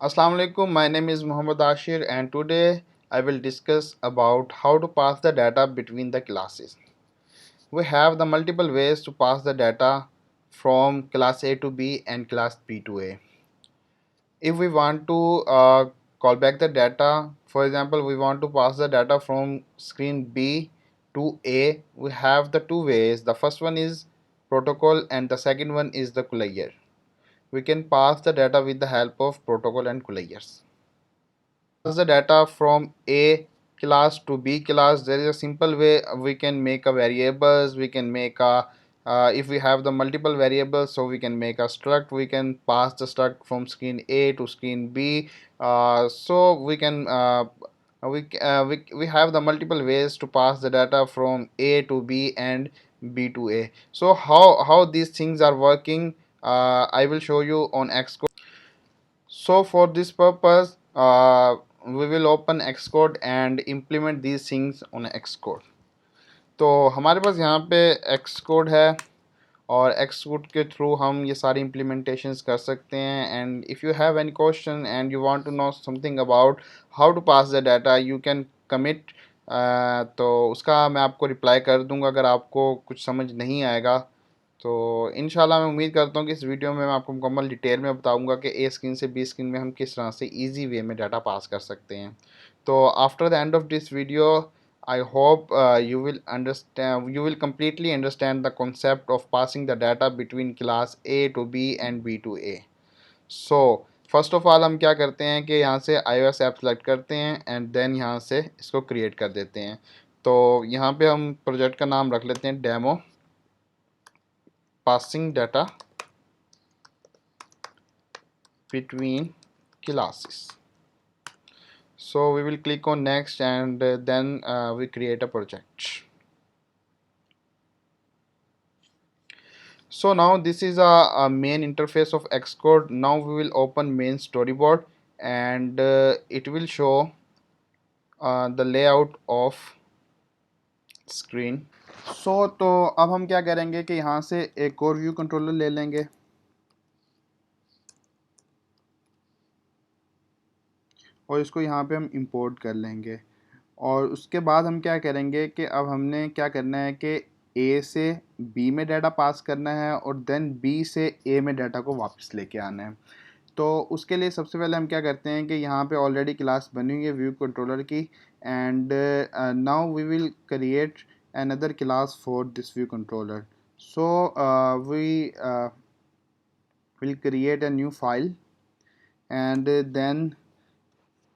Assalamu alaikum. My name is Muhammad Ashir and today I will discuss about how to pass the data between the classes. We have the multiple ways to pass the data from class A to B and class B to A. If we want to call back the data, for example, we want to pass the data from screen B to A, we have the two ways. The first one is protocol and the second one is the courier. We can pass the data with the help of protocol and couriers. Pass the data from A class to B class, there is a simple way we can make a variables. We can make a if we have the multiple variables, so we can make a struct. We can pass the struct from screen A to screen B. So we can we have the multiple ways to pass the data from A to B and B to A. So how these things are working, I will show you on Xcode. So for this purpose, we will open Xcode and implement these things on Xcode. तो हमारे पास यहाँ पे Xcode है और Xcode के through हम ये सारी implementations कर सकते हैं. And if you have any question and you want to know something about how to pass the data, you can commit. तो उसका मैं आपको रिप्लाई कर दूंगा अगर आपको कुछ समझ नहीं आएगा. तो इंशाल्लाह मैं उम्मीद करता हूँ कि इस वीडियो में मैं आपको मुकम्मल डिटेल में बताऊंगा कि ए स्क्रीन से बी स्क्रीन में हम किस तरह से इजी वे में डाटा पास कर सकते हैं. तो after the end of this video I hope you will completely understand the concept of passing the data between class A to B and B to A. So first of all हम क्या करते हैं कि यहाँ से iOS app select करते हैं and then यहाँ से इसको क्रिएट कर देते हैं. तो यहाँ पे हम प्रोजेक्ट का नाम रख लेते हैं demo passing data between classes. So we will click on next and then we create a project. So now this is a main interface of Xcode. Now we will open main storyboard and it will show the layout of screen. So तो अब हम क्या करेंगे कि यहाँ से एक और व्यू कंट्रोलर ले लेंगे और इसको यहाँ पे हम इंपोर्ट कर लेंगे. और उसके बाद हम क्या करेंगे कि अब हमने क्या करना है कि ए से बी में डाटा पास करना है और देन बी से ए में डाटा को वापस लेके आना है. तो उसके लिए सबसे पहले हम क्या करते हैं कि यहाँ पे ऑलरेडी क्लास बनी हुई है व्यू कंट्रोलर की and now we will create another class for this view controller. So we will create a new file and then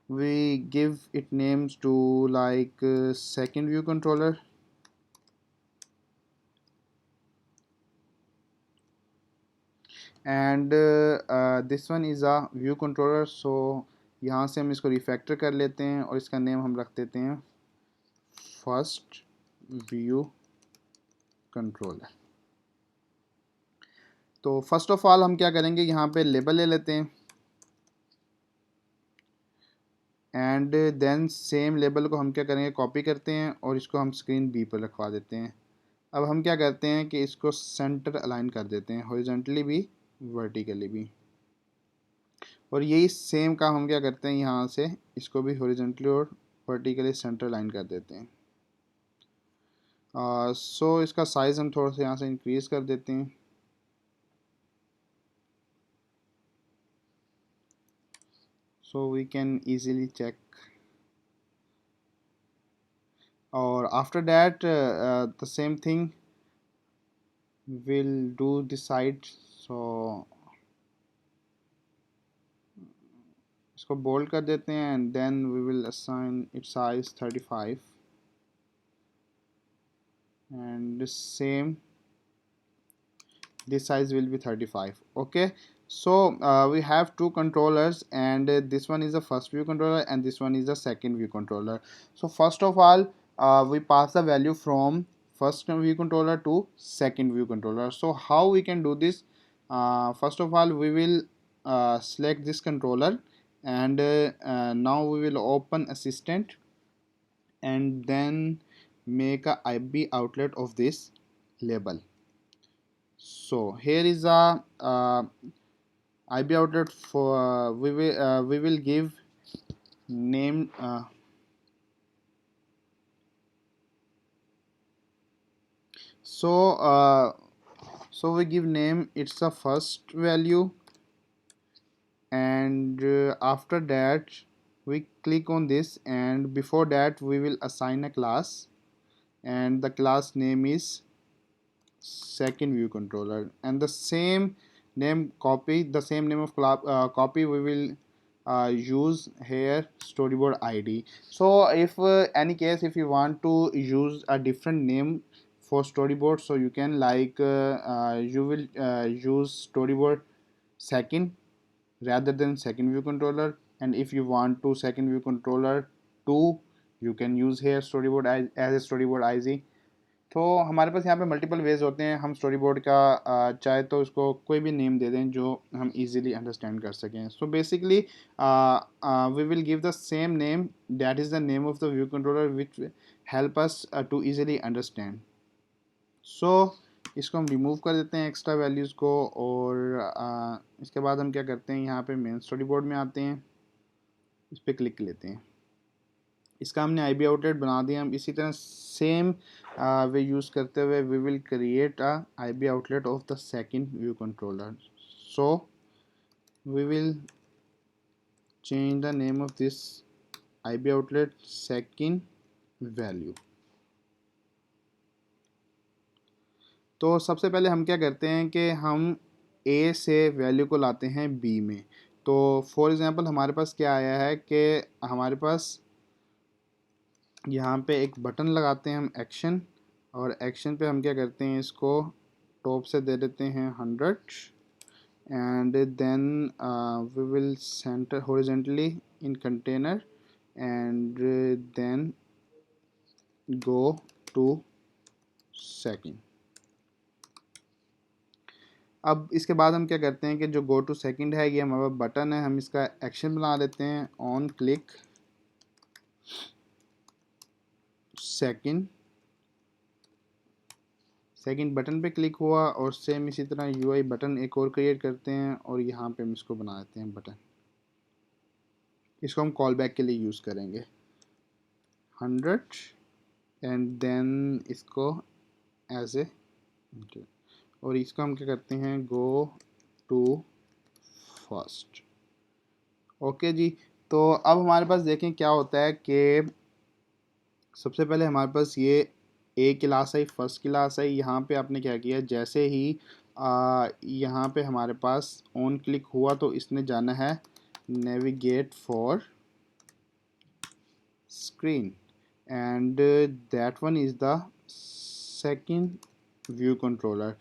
we give it names to like second view controller and this one is a view controller. So यहाँ से हम इसको refactor कर लेते हैं और इसका name हम रख देते हैं फर्स्ट व्यू कंट्रोलर. तो फर्स्ट ऑफ ऑल हम क्या करेंगे यहाँ पे लेबल ले लेते हैं एंड देन सेम लेबल को हम क्या करेंगे कॉपी करते हैं और इसको हम स्क्रीन बी पर रखवा देते हैं. अब हम क्या करते हैं कि इसको सेंटर अलाइन कर देते हैं हॉरिजॉन्टली भी वर्टिकली भी. और यही सेम काम हम क्या करते हैं यहाँ से इसको भी हॉरिजॉन्टली और वर्टिकली सेंटर लाइन कर देते हैं. सो इसका साइज़ हम थोड़ा सा यहाँ से इंक्रीज़ कर देते हैं. So we can easily check. Or after that the same thing will do the side. So इसको bold कर देते हैं and then we will assign its size 35 and the same this size will be 35. Okay, so we have two controllers and this one is the first view controller and this one is the second view controller. So first of all we pass the value from first view controller to second view controller. So how we can do this? First of all we will select this controller and now we will open assistant and then make a IB outlet of this label. So here is a IB outlet for we will give name so so we give name, it's a first value, and after that we click on this, and before that we will assign a class, and the class name is second view controller, and the same name copy, the same name of copy we will use here storyboard ID. So if any case if you want to use a different name for storyboard, so you can like you will use storyboard second rather than second view controller, and if you want to second view controller 2, you can use here storyboard as a storyboard IZ. तो हमारे पास यहाँ पे multiple ways होते हैं, हम story board का चाहे तो उसको कोई भी नेम दे दें जो हम इजीली अंडरस्टैंड कर सकें. So basically we will give the same name, that is the name of the view controller which help us to easily understand. So इसको हम रिमूव कर देते हैं एक्स्ट्रा वैल्यूज़ को, और इसके बाद हम क्या करते हैं, यहाँ पे मेन स्टोरी बोर्ड में आते हैं, इस पर क्लिक लेते हैं. इसका हमने IB आउटलेट बना दिया. हम इसी तरह सेम वे यूज़ करते हुए we will create a IB outlet of the second view controller. So we will change the name of this IB outlet second value. तो सबसे पहले हम क्या करते हैं कि हम A से वैल्यू को लाते हैं B में. तो फॉर एग्ज़ाम्पल हमारे पास क्या आया है कि हमारे पास यहाँ पे एक बटन लगाते हैं हम एक्शन, और एक्शन पे हम क्या करते हैं, इसको टॉप से दे देते हैं 100, and then we will center horizontally in container, and then go to second. अब इसके बाद हम क्या करते हैं कि जो गो टू सेकंड है ये हमारा बटन है, हम इसका एक्शन बना लेते हैं ऑन क्लिक सेकंड बटन पे क्लिक हुआ, और सेम इसी तरह UI बटन एक और क्रिएट करते हैं, और यहाँ पे हम इसको बना देते हैं बटन. इसको हम कॉल बैक के लिए यूज़ करेंगे 100, एंड देन इसको एज ए, और इसको हम क्या करते हैं, गो टू फर्स्ट. ओके जी. तो अब हमारे पास देखें क्या होता है कि सबसे पहले हमारे पास ये ए क्लास आई, फर्स्ट क्लास आई. यहाँ पे आपने क्या किया, जैसे ही यहाँ पे हमारे पास ऑन क्लिक हुआ तो इसने जाना है navigate for screen, and that one is the second view controller.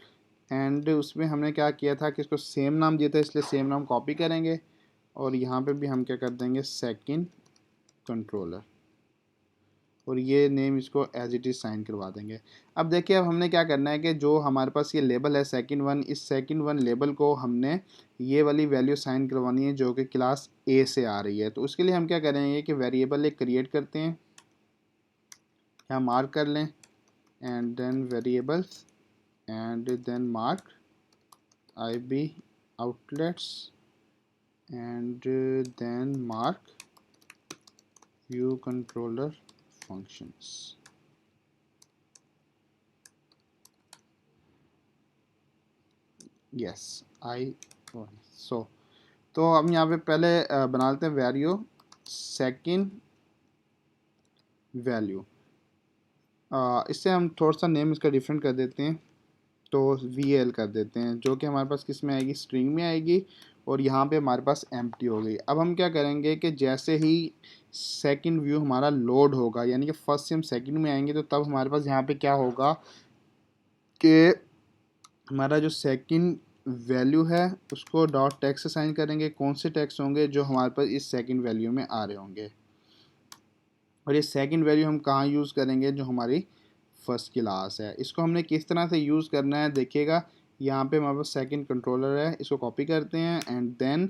And उसमें हमने क्या किया था कि इसको सेम नाम दिया था, इसलिए सेम नाम कॉपी करेंगे, और यहाँ पे भी हम क्या कर देंगे सेकंड कंट्रोलर, और ये नेम इसको एज इट इज़ साइन करवा देंगे. अब देखिए अब हमने क्या करना है कि जो हमारे पास ये लेबल है सेकंड वन, इस सेकंड वन लेबल को हमने ये वाली वैल्यू साइन करवानी है जो कि क्लास A से आ रही है. तो उसके लिए हम क्या करेंगे कि वेरिएबल एक क्रिएट करते हैं, यहाँ मार्क कर लें, and then variables, and then mark IB outlets, and then mark view controller functions. Yes, I so तो हम यहाँ पे पहले बना लेते हैं वैल्यू सेकंड वैल्यू. इससे हम थोड़ा सा नेम इसका डिफरेंट कर देते हैं, तो VL कर देते हैं, जो कि हमारे पास किस में आएगी, स्ट्रिंग में आएगी, और यहाँ पे हमारे पास एम्प्टी हो गई. अब हम क्या करेंगे कि जैसे ही सेकंड व्यू हमारा लोड होगा, यानी कि फर्स्ट से हम सेकंड में आएंगे, तो तब हमारे पास यहाँ पे क्या होगा कि हमारा जो सेकंड वैल्यू है उसको डॉट टैक्स से साइन करेंगे. कौन से टैक्स होंगे, जो हमारे पास इस सेकंड वैल्यू में आ रहे होंगे, और ये सेकंड वैल्यू हम कहाँ यूज़ करेंगे, जो हमारी फर्स्ट क्लास है. इसको हमने किस तरह से यूज़ करना है देखिएगा. यहाँ पे हमारे पास सेकंड कंट्रोलर है, इसको कॉपी करते हैं, एंड देन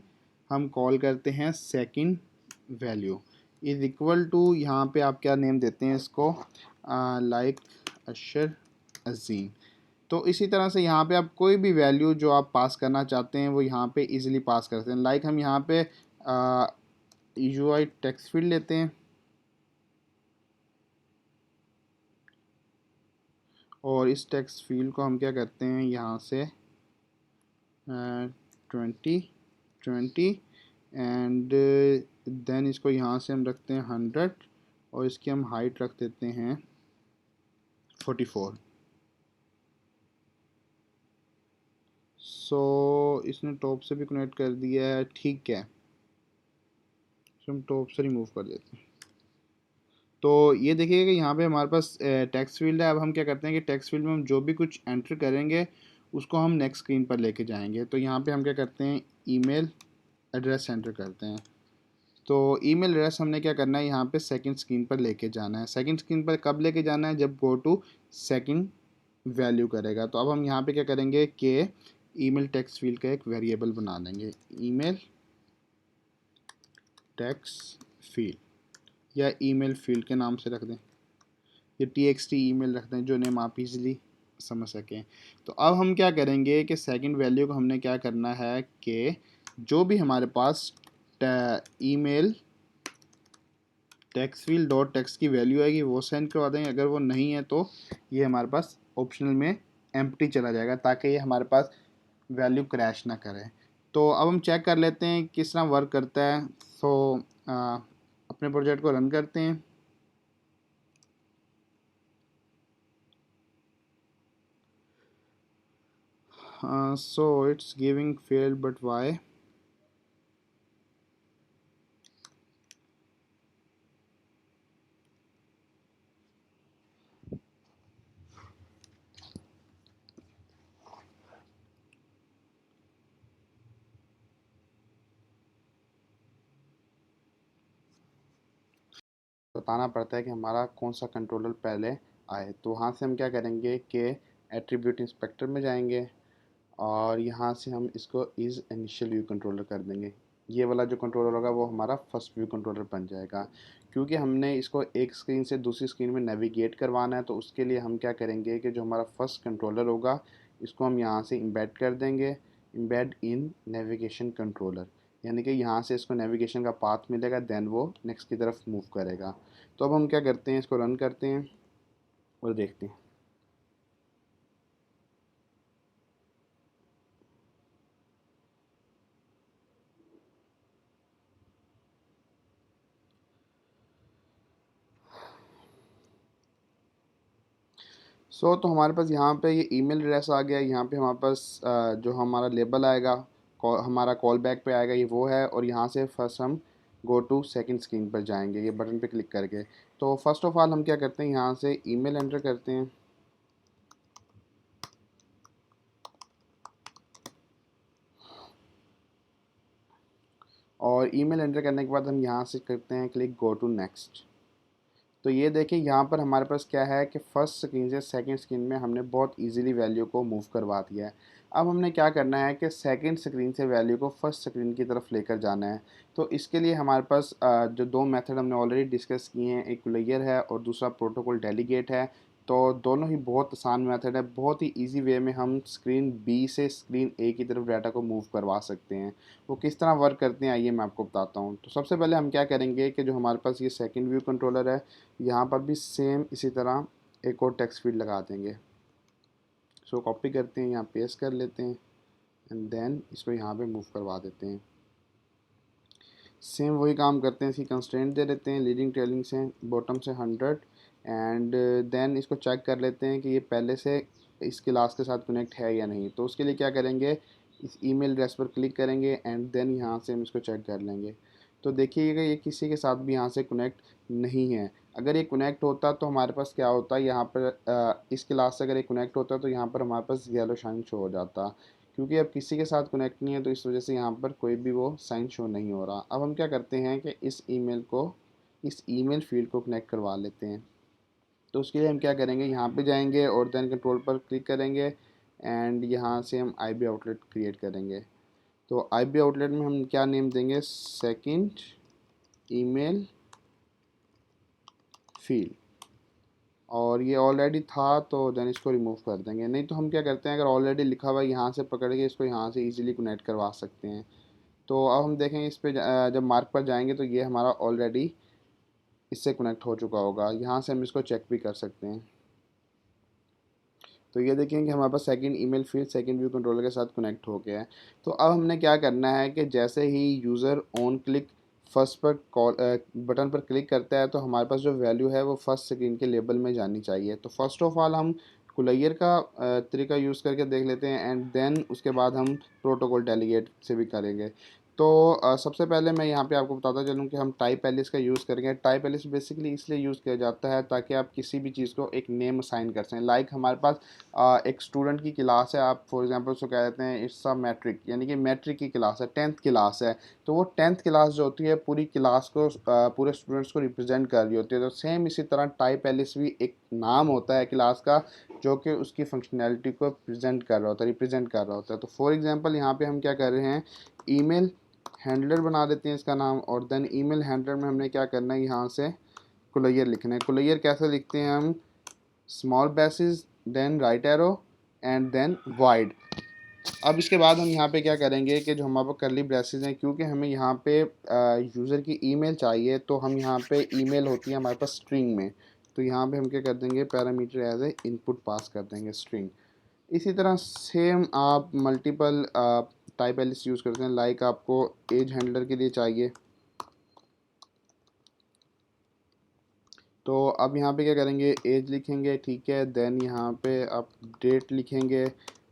हम कॉल करते हैं second value is equal to, यहाँ पे आप क्या नेम देते हैं इसको, लाइक अशर अजीम. तो इसी तरह से यहाँ पे आप कोई भी वैल्यू जो आप पास करना चाहते हैं वो यहाँ पे इजीली पास कर सकते हैं। लाइक हम यहाँ पे यूआई टेक्स्ट फील्ड लेते हैं और इस टेक्स्ट फील्ड को हम क्या करते हैं यहाँ से 20 एंड देन इसको यहाँ से हम रखते हैं 100 और इसकी हम हाइट रख देते हैं 44। सो इसने टॉप से भी कनेक्ट कर दिया है, ठीक है। तो हम टॉप से रिमूव कर देते हैं। तो ये देखिए कि यहाँ पे हमारे पास टेक्स्ट फील्ड है। अब हम क्या करते हैं कि टेक्स्ट फील्ड में हम जो भी कुछ एंटर करेंगे उसको हम नेक्स्ट स्क्रीन पर लेके जाएंगे। तो यहाँ पे हम क्या करते हैं, ईमेल एड्रेस एंटर करते हैं। तो ईमेल एड्रेस हमने क्या करना है, यहाँ पे सेकंड स्क्रीन पर लेके जाना है। सेकंड स्क्रीन पर कब लेके जाना है, जब गो टू सेकंड वैल्यू करेगा। तो अब हम यहाँ पे क्या करेंगे कि ईमेल टेक्स्ट फील्ड का एक वेरिएबल बना लेंगे, ईमेल टेक्स्ट फील्ड या ईमेल फील्ड के नाम से रख दें, ये TXT ईमेल रख दें, जो नेम आप इजीली समझ सकें। तो अब हम क्या करेंगे कि सेकंड वैल्यू को हमने क्या करना है कि जो भी हमारे पास email text field dot text की वैल्यू आएगी वो सेंड करवा देंगे। अगर वो नहीं है तो ये हमारे पास ऑप्शनल में एम्प्टी चला जाएगा, ताकि ये हमारे पास वैल्यू क्रैश ना करे। तो अब हम चेक कर लेते हैं किस तरह वर्क करता है। सो अपने प्रोजेक्ट को रन करते हैं। So it's giving failed, but why? बताना पड़ता है कि हमारा कौन सा कंट्रोलर पहले आए। तो वहाँ से हम क्या करेंगे कि एट्रीब्यूट इंस्पेक्टर में जाएंगे और यहाँ से हम इसको इज़ इनिशियल व्यू कंट्रोलर कर देंगे। ये वाला जो कंट्रोलर होगा वो हमारा फर्स्ट व्यू कंट्रोलर बन जाएगा। क्योंकि हमने इसको एक स्क्रीन से दूसरी स्क्रीन में नेविगेट करवाना है, तो उसके लिए हम क्या करेंगे कि जो हमारा फर्स्ट कंट्रोलर होगा इसको हम यहाँ से इम्बेड कर देंगे, इम्बेड इन नेविगेशन कंट्रोलर। यानी कि यहाँ से इसको नेविगेशन का पाथ मिलेगा, देन वो नेक्स्ट की तरफ मूव करेगा। तो अब हम क्या करते हैं, इसको रन करते हैं और देखते हैं। तो हमारे पास यहाँ पे ये ईमेल एड्रेस आ गया। यहाँ पे हमारे पास जो हमारा लेबल आएगा, हमारा कॉल बैक पे आएगा, ये वो है। और यहाँ से फर्स्ट हम गो टू सेकंड स्क्रीन पर जाएंगे, ये बटन पे क्लिक करके। तो फर्स्ट ऑफ ऑल हम क्या करते हैं, यहाँ से ईमेल एंटर करते हैं। और ईमेल एंटर करने के बाद हम यहाँ से करते हैं क्लिक गो टू नेक्स्ट। तो ये देखिए यहाँ पर हमारे पास क्या है कि फर्स्ट स्क्रीन से सेकंड स्क्रीन में हमने बहुत इजीली वैल्यू को मूव करवा दिया है। अब हमने क्या करना है कि सेकंड स्क्रीन से वैल्यू को फर्स्ट स्क्रीन की तरफ लेकर जाना है। तो इसके लिए हमारे पास जो दो मेथड हमने ऑलरेडी डिस्कस किए हैं, एक लेयर है और दूसरा प्रोटोकॉल डेलीगेट है। तो दोनों ही बहुत आसान मेथड है, बहुत ही इजी वे में हम स्क्रीन बी से स्क्रीन ए की तरफ डाटा को मूव करवा सकते हैं। वो किस तरह वर्क करते हैं आइए मैं आपको बताता हूँ। तो सबसे पहले हम क्या करेंगे कि जो हमारे पास ये सेकंड व्यू कंट्रोलर है, यहाँ पर भी सेम इसी तरह एक और टेक्स्ट फील्ड लगा देंगे। सो कॉपी करते हैं, यहाँ पेस्ट कर लेते हैं एंड देन इसको यहाँ पे मूव करवा देते हैं। सेम वही काम करते हैं, इसकी कंस्ट्रेंट दे देते हैं, लीडिंग ट्रेलिंग से बॉटम से 100 एंड देन इसको चेक कर लेते हैं कि ये पहले से इस क्लास के साथ कनेक्ट है या नहीं। तो उसके लिए क्या करेंगे, इस ईमेल एड्रेस पर क्लिक करेंगे एंड देन यहाँ से हम इसको चेक कर लेंगे। तो देखिएगा ये किसी के साथ भी यहाँ से कनेक्ट नहीं है। अगर ये कनेक्ट होता तो हमारे पास क्या होता, यहाँ पर इस क्लास से अगर ये कनेक्ट होता तो यहाँ पर हमारे पास येलो शाइन शो हो जाता। क्योंकि अब किसी के साथ कनेक्ट नहीं है तो इस वजह से यहाँ पर कोई भी वो साइन शो नहीं हो रहा। अब हम क्या करते हैं कि इस ईमेल फील्ड को कनेक्ट करवा लेते हैं। तो उसके लिए हम क्या करेंगे, यहाँ पे जाएंगे और देन कंट्रोल पर क्लिक करेंगे एंड यहाँ से हम आईबी आउटलेट क्रिएट करेंगे। तो आईबी आउटलेट में हम क्या नेम देंगे, सेकंड ईमेल फील्ड। और ये ऑलरेडी था तो देन इसको रिमूव कर देंगे। नहीं तो हम क्या करते हैं, अगर ऑलरेडी लिखा हुआ है यहाँ से पकड़ के इसको यहाँ से इजीली कनेक्ट करवा सकते हैं। तो अब हम देखेंगे इस पे जब मार्क पर जाएंगे तो ये हमारा ऑलरेडी इससे कनेक्ट हो चुका होगा। यहाँ से हम इसको चेक भी कर सकते हैं। तो ये देखेंगे कि हमारे पास second email field second view controller के साथ कनेक्ट हो गया है। तो अब हमने क्या करना है कि जैसे ही यूज़र ऑन क्लिक फर्स्ट पर कॉल बटन पर क्लिक करता है तो हमारे पास जो वैल्यू है वो फर्स्ट स्क्रीन के लेबल में जानी चाहिए। तो फर्स्ट ऑफ ऑल हम कुलैयर का तरीका यूज़ करके देख लेते हैं एंड देन उसके बाद हम प्रोटोकॉल डेलीगेट से भी करेंगे। तो सबसे पहले मैं यहाँ पे आपको बताता चलूँ कि हम टाइप एलिस का यूज़ करेंगे। टाइप एलिस बेसिकली इसलिए यूज़ किया जाता है ताकि आप किसी भी चीज़ को एक नेम असाइन कर सकें। लाइक हमारे पास एक स्टूडेंट की क्लास है, आप फॉर एग्जांपल उसको कह देते हैं इट्स अ मैट्रिक, यानी कि मैट्रिक की क्लास है, 10th क्लास है। तो वो 10th क्लास जो होती है पूरी क्लास को पूरे स्टूडेंट्स को रिप्रेजेंट कर रही होती है। तो सेम इसी तरह टाइप एलिस भी एक नाम होता है क्लास का जो कि उसकी फंक्शनैलिटी को प्रेजेंट कर रहा होता है, रिप्रेजेंट कर रहा होता है। तो फॉर एग्जांपल यहाँ पे हम क्या कर रहे हैं, ईमेल हैंडलर बना देते हैं इसका नाम, और देन ईमेल हैंडलर में हमने क्या करना है, यहाँ से कुलैयर लिखना है। कुलैयर कैसे लिखते हैं हम, small braces then right arrow and then void. अब इसके बाद हम यहाँ पे क्या करेंगे कि जो हमारे पास करली ब्रेसेस हैं, क्योंकि हमें यहाँ पे यूज़र की ईमेल चाहिए तो हम यहाँ पे ईमेल होती है हमारे पास स्ट्रिंग में। तो यहाँ पे हम क्या कर देंगे, पैरामीटर एज ए इनपुट पास कर देंगे स्ट्रिंग। इसी तरह सेम आप मल्टीपल टाइप एलिस यूज़ करते हैं। लाइक आपको एज हैंडलर के लिए चाहिए, तो अब यहाँ पे क्या करेंगे, एज लिखेंगे, ठीक है। देन यहाँ पे आप डेट लिखेंगे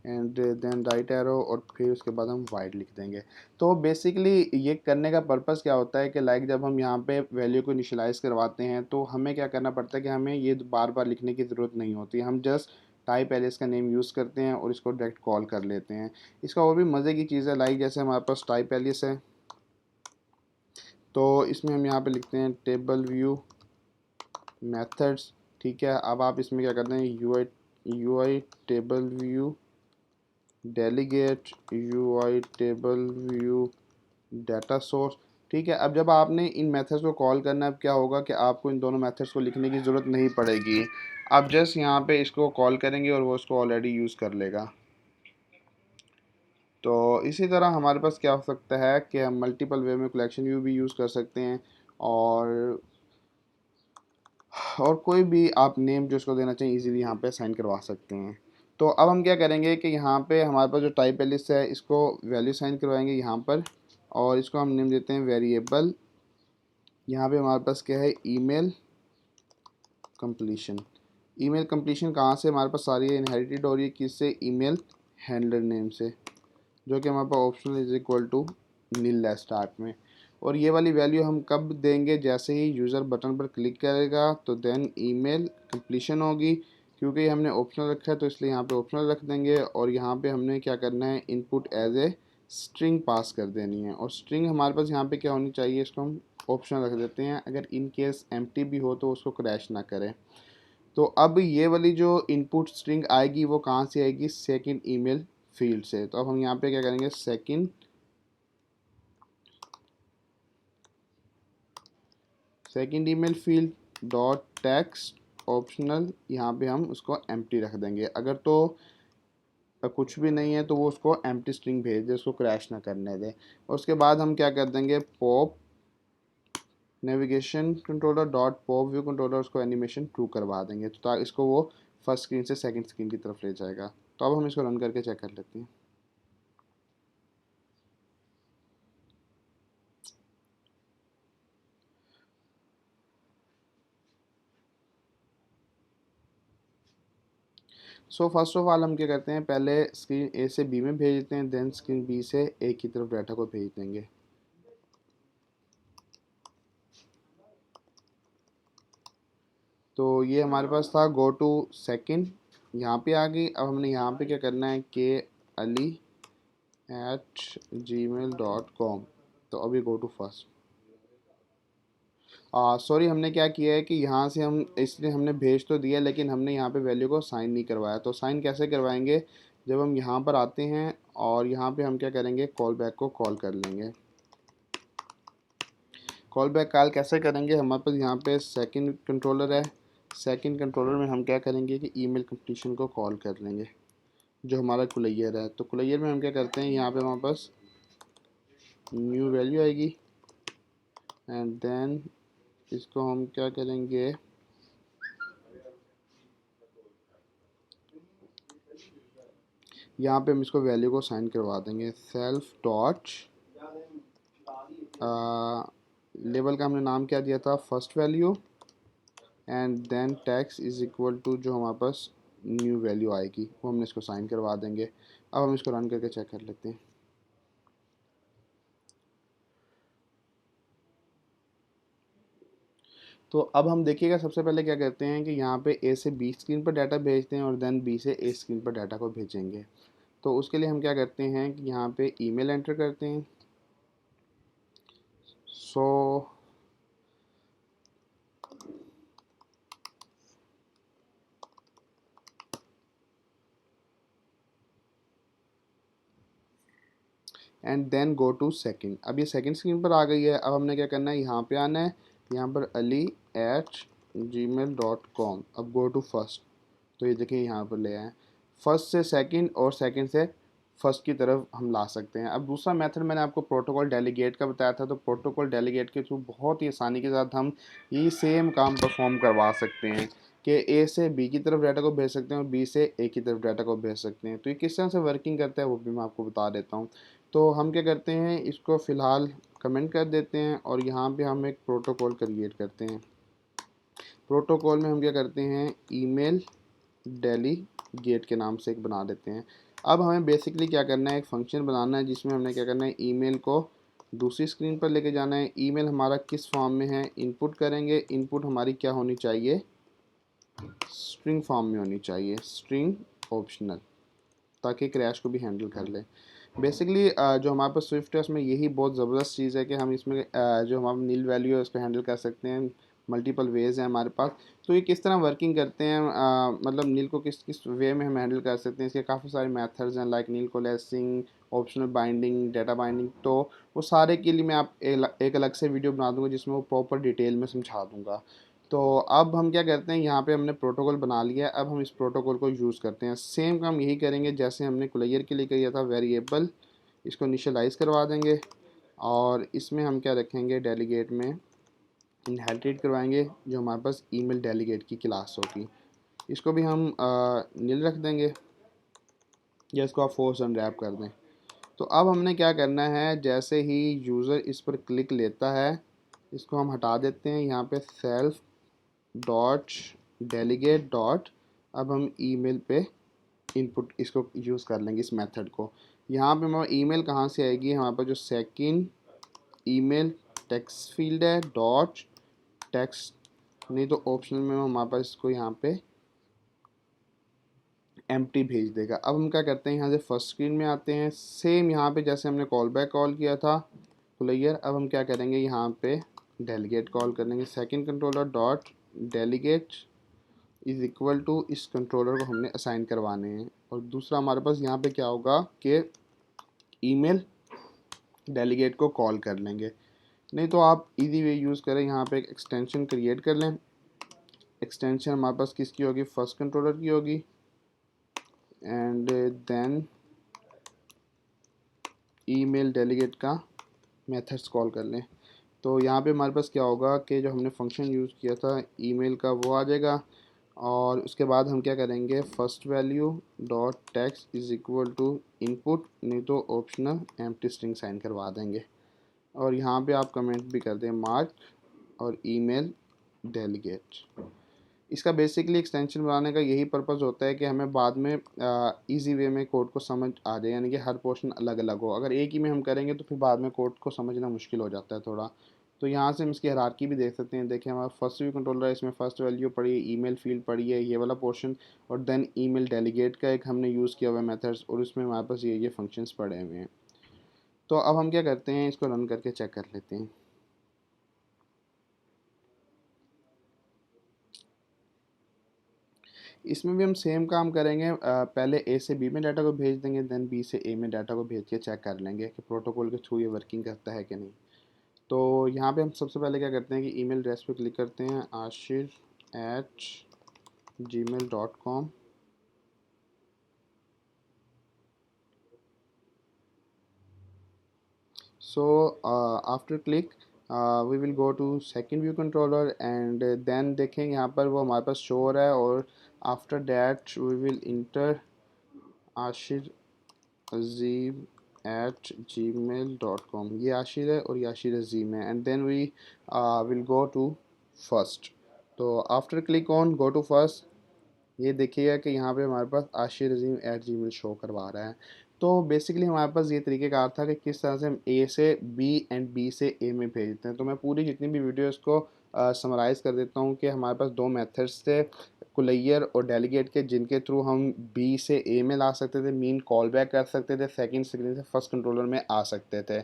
एंड देन राइट एरो, और फिर उसके बाद हम वाइड लिख देंगे। तो बेसिकली ये करने का पर्पस क्या होता है कि लाइक जब हम यहाँ पे वैल्यू को इनिशियलाइज़ करवाते हैं तो हमें क्या करना पड़ता है कि हमें ये बार बार लिखने की ज़रूरत नहीं होती। हम जस्ट टाइप एलिस का नेम यूज़ करते हैं और इसको डायरेक्ट कॉल कर लेते हैं। इसका और भी मज़े की चीज़ है, लाइक जैसे हमारे पास टाइप एलिस है तो इसमें हम यहाँ पे लिखते हैं टेबल व्यू मेथड्स, ठीक है। अब आप इसमें क्या करते हैं, UI table view delegate, UI table view data source, ठीक है। अब जब आपने इन मेथड्स को कॉल करना है, अब क्या होगा कि आपको इन दोनों मेथड्स को लिखने की ज़रूरत नहीं पड़ेगी। आप जस्ट यहाँ पे इसको कॉल करेंगे और वो इसको ऑलरेडी यूज़ कर लेगा। तो इसी तरह हमारे पास क्या हो सकता है कि हम मल्टीपल वे में कलेक्शन व्यू भी यूज़ कर सकते हैं, और कोई भी आप नेम जो इसको देना चाहिए इजीली यहाँ पे साइन करवा सकते हैं। तो अब हम क्या करेंगे कि यहाँ पे हमारे पास जो टाइप एलिस है इसको वैल्यू साइन करवाएंगे यहाँ पर, और इसको हम नेम देते हैं वेरिएबल। यहाँ पे हमारे पास क्या है, ईमेल कंप्लीशन। ईमेल कंप्लीशन कहाँ से हमारे पास सारी इनहेरिटेड हो रही है, किससे, ईमेल हैंडलर नेम से, जो कि हमारे पास ऑप्शनल इज इक्वल टू नील है स्टार्ट में। और ये वाली वैल्यू हम कब देंगे, जैसे ही यूज़र बटन पर क्लिक करेगा तो देन ईमेल कंप्लीशन होगी। क्योंकि हमने ऑप्शनल रखा है तो इसलिए यहाँ पे ऑप्शनल रख देंगे, और यहाँ पे हमने क्या करना है, input as a string pass कर देनी है। और स्ट्रिंग हमारे पास यहाँ पे क्या होनी चाहिए, इसको हम ऑप्शनल रख देते हैं, अगर इन केस एम्प्टी भी हो तो उसको क्रैश ना करें। तो अब ये वाली जो इनपुट स्ट्रिंग आएगी वो कहाँ से आएगी, सेकंड ईमेल फील्ड से। तो अब हम यहाँ पे क्या करेंगे, second email field dot text optional, यहाँ पे हम उसको एम्प्टी रख देंगे। अगर तो कुछ भी नहीं है तो वो उसको एम्प्टी स्ट्रिंग भेज दे, उसको क्रैश ना करने दे। और उसके बाद हम क्या कर देंगे, pop navigation controller dot pop view controller, उसको एनिमेशन ट्रू करवा देंगे, तो इसको वो फर्स्ट स्क्रीन से सेकंड स्क्रीन की तरफ ले जाएगा। तो अब हम इसको रन करके चेक कर लेते हैं। सो फर्स्ट ऑफ ऑल हम क्या करते हैं, पहले स्क्रीन ए से बी में भेज देते हैं, देन स्क्रीन बी से ए की तरफ डाटा को भेज देंगे। तो ये हमारे पास था गो टू सेकंड, यहाँ पे आ गई। अब हमने यहाँ पे क्या करना है, ali@gmail.com। तो अभी गो टू फर्स्ट, सॉरी हमने क्या किया है कि यहाँ से हम इसलिए हमने भेज तो दिया लेकिन हमने यहाँ पे वैल्यू को साइन नहीं करवाया। तो साइन कैसे करवाएंगे, जब हम यहाँ पर आते हैं और यहाँ पे हम क्या करेंगे, कॉल बैक को कॉल कर लेंगे। कॉल बैक कॉल कैसे करेंगे, हमारे पास यहाँ पे सेकंड कंट्रोलर है, सेकंड कंट्रोलर में हम क्या करेंगे कि ईमेल कंपटीशन को कॉल कर लेंगे, जो हमारा कुलैयर है। तो कुलैयर में हम क्या करते हैं, यहाँ पे हमारे पास न्यू वैल्यू आएगी एंड देन इसको हम क्या करेंगे, यहाँ पे हम इसको वैल्यू को साइन करवा देंगे सेल्फ डॉट लेवल का हमने नाम क्या दिया था, first value, and then text is equal to जो हमारे पास न्यू वैल्यू आएगी वो हमने इसको साइन करवा देंगे। अब हम इसको रन करके चेक कर लेते हैं। तो अब हम देखिएगा, सबसे पहले क्या करते हैं कि यहाँ पे ए से बी स्क्रीन पर डाटा भेजते हैं और देन बी से ए स्क्रीन पर डाटा को भेजेंगे। तो उसके लिए हम क्या करते हैं कि यहाँ पे ईमेल एंटर करते हैं। So and then go to second. अब ये सेकंड स्क्रीन पर आ गई है। अब हमने क्या करना है, यहाँ पे आना है, यहाँ पर ali@gmail.com। अब गो टू फर्स्ट, तो ये देखिए यहाँ पर ले आए, फर्स्ट से सेकंड और सेकंड से फर्स्ट की तरफ हम ला सकते हैं। अब दूसरा मेथड मैंने आपको प्रोटोकॉल डेलीगेट का बताया था। तो प्रोटोकॉल डेलीगेट के थ्रू बहुत ही आसानी के साथ हम ये सेम काम परफॉर्म करवा सकते हैं कि ए से बी की तरफ डाटा को भेज सकते हैं और बी से ए की तरफ डाटा को भेज सकते हैं। तो ये किस तरह से वर्किंग करता है वो भी मैं आपको बता देता हूँ। तो हम क्या करते हैं, इसको फ़िलहाल कमेंट कर देते हैं और यहाँ पे हम एक प्रोटोकॉल क्रिएट करते हैं। प्रोटोकॉल में हम क्या करते हैं, ईमेल डेलीगेट के नाम से एक बना देते हैं। अब हमें बेसिकली क्या करना है, एक फंक्शन बनाना है जिसमें हमने क्या करना है, ईमेल को दूसरी स्क्रीन पर लेके जाना है। ईमेल हमारा किस फॉर्म में है, इनपुट करेंगे। इनपुट हमारी क्या होनी चाहिए, स्ट्रिंग फॉर्म में होनी चाहिए, स्ट्रिंग ऑप्शनल, ताकि क्रैश को भी हैंडल कर ले। बेसिकली जो हमारे पास स्विफ्ट है उसमें यही बहुत ज़बरदस्त चीज़ है कि हम इसमें जो हमारा नील वैल्यू है उसको हैंडल कर सकते हैं। मल्टीपल वेज हैं हमारे पास। तो ये किस तरह वर्किंग करते हैं, मतलब नील को किस किस वे में हम हैंडल कर सकते हैं, इसके काफ़ी सारे मेथड्स हैं, लाइक नील कोलेसिंग, ऑप्शनल बाइंडिंग, डाटा बाइंडिंग। तो वो सारे के लिए मैं आप एक अलग से वीडियो बना दूंगा जिसमें वो प्रॉपर डिटेल में समझा दूंगा। तो अब हम क्या करते हैं, यहाँ पे हमने प्रोटोकॉल बना लिया है। अब हम इस प्रोटोकॉल को यूज़ करते हैं। सेम काम यही करेंगे जैसे हमने कुलैयर के लिए किया था। वेरिएबल इसको इनिशियलाइज़ करवा देंगे और इसमें हम क्या रखेंगे, डेलीगेट में इनहेरिटेड करवाएंगे जो हमारे पास ईमेल डेलीगेट की क्लास होगी। इसको भी हम नील रख देंगे या इसको आप फोर्स अनरैप कर दें। तो अब हमने क्या करना है, जैसे ही यूज़र इस पर क्लिक लेता है इसको हम हटा देते हैं। यहाँ पे सेल्फ डॉट डेलीगेट डॉट, अब हम ईमेल पे इनपुट इसको यूज़ कर लेंगे इस मेथड को। यहाँ पे हमारा ईमेल कहाँ से आएगी, हमारे पास जो सेकंड ईमेल टेक्स्ट फील्ड है, डॉट टेक्स्ट, नहीं तो ऑप्शनल में हमारे पास इसको यहाँ पे एम्प्टी भेज देगा। अब हम क्या करते हैं, यहाँ से फर्स्ट स्क्रीन में आते हैं। सेम यहाँ पे जैसे हमने कॉल बैक कॉल किया था प्लेयर, अब हम क्या करेंगे, यहाँ पे डेलीगेट कॉल कर लेंगे। Second controller dot delegate is equal to, इस कंट्रोलर को हमने असाइन करवाने हैं। और दूसरा हमारे पास यहाँ पे क्या होगा कि ईमेल डेलीगेट को कॉल कर लेंगे। नहीं तो आप इजी वे यूज़ करें, यहाँ पे एक एक्सटेंशन क्रिएट कर लें। एक्सटेंशन हमारे पास किसकी होगी, फर्स्ट कंट्रोलर की होगी, एंड देन ईमेल डेलीगेट का मेथड्स कॉल कर लें। तो यहाँ पे हमारे पास क्या होगा कि जो हमने फंक्शन यूज़ किया था ईमेल का वो आ जाएगा। और उसके बाद हम क्या करेंगे, first value dot text is equal to input, नहीं तो ऑप्शनल एम्प्टी स्ट्रिंग साइन करवा देंगे। और यहाँ पे आप कमेंट भी कर दें मार्क और ईमेल डेलीगेट। इसका बेसिकली एक्सटेंशन बनाने का यही पर्पज़ होता है कि हमें बाद में इजी वे में कोड को समझ आ जाए, यानी कि हर पोर्शन अलग अलग हो। अगर एक ही में हम करेंगे तो फिर बाद में कोड को समझना मुश्किल हो जाता है थोड़ा। तो यहाँ से हम इसकी हायरार्की भी देख सकते हैं। देखिए हमारा फर्स्ट व्यू कंट्रोलर है, इसमें फर्स्ट वैल्यू पड़ी है, ईमेल फील्ड पड़ी है, ये वाला पोर्शन, और देन ईमेल डेलीगेट का एक हमने यूज़ किया हुआ है मेथड्स, और उसमें हमारे पास ये फंक्शंस पड़े हुए हैं। तो अब हम क्या करते हैं, इसको रन करके चेक कर लेते हैं। इसमें भी हम सेम काम करेंगे। पहले ए से बी में डाटा को भेज देंगे, देन बी से ए में डाटा को भेज के चेक कर लेंगे कि प्रोटोकॉल के थ्रू ये वर्किंग करता है कि नहीं। तो यहाँ पे हम सबसे पहले क्या करते हैं कि ईमेल एड्रेस पे क्लिक करते हैं, Ashir gmail.com. So after click we will go to second view controller and then देखेंगे यहाँ पर वो हमारे पास शो हो रहा है और after that we will enter Ashir Azeem at gmail.com. ये आशिर है और ये आशिर अजीम है and then we will go to first. तो after click on go to first ये देखिएगा कि यहाँ पे हमारे पास आशिर अजीम एट जी मेल शो करवा रहा है। तो बेसिकली हमारे पास ये तरीक़ेकार था कि किस तरह से हम ए से बी एंड बी से ए में भेजते हैं। तो मैं पूरी जितनी भी वीडियो इसको समराइज़ कर देता हूँ कि हमारे पास दो मेथड्स थे कुलैयर और डेलीगेट के, जिनके थ्रू हम बी से ए में ला सकते थे, मीन कॉल बैक कर सकते थे, सेकंड स्क्रीन से फर्स्ट कंट्रोलर में आ सकते थे।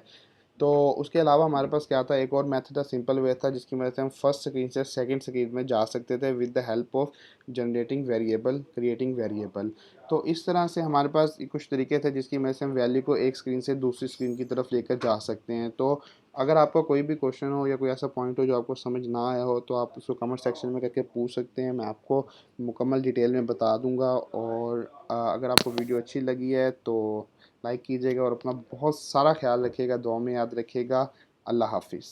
तो उसके अलावा हमारे पास क्या था, एक और मेथड था, सिंपल वे था, जिसकी मदद से हम फर्स्ट स्क्रीन से सेकंड स्क्रीन में जा सकते थे with the help of generating variable, creating variable. तो इस तरह से हमारे पास कुछ तरीके थे जिसकी मदद से हम वैल्यू को एक स्क्रीन से दूसरी स्क्रीन की तरफ लेकर जा सकते हैं। तो अगर आपका कोई भी क्वेश्चन हो या कोई ऐसा पॉइंट हो जो आपको समझ ना आया हो तो आप उसको कमेंट सेक्शन में करके पूछ सकते हैं, मैं आपको मुकम्मल डिटेल में बता दूंगा। और अगर आपको वीडियो अच्छी लगी है तो लाइक कीजिएगा और अपना बहुत सारा ख्याल रखिएगा, दुआ में याद रखिएगा। अल्लाह हाफिज़।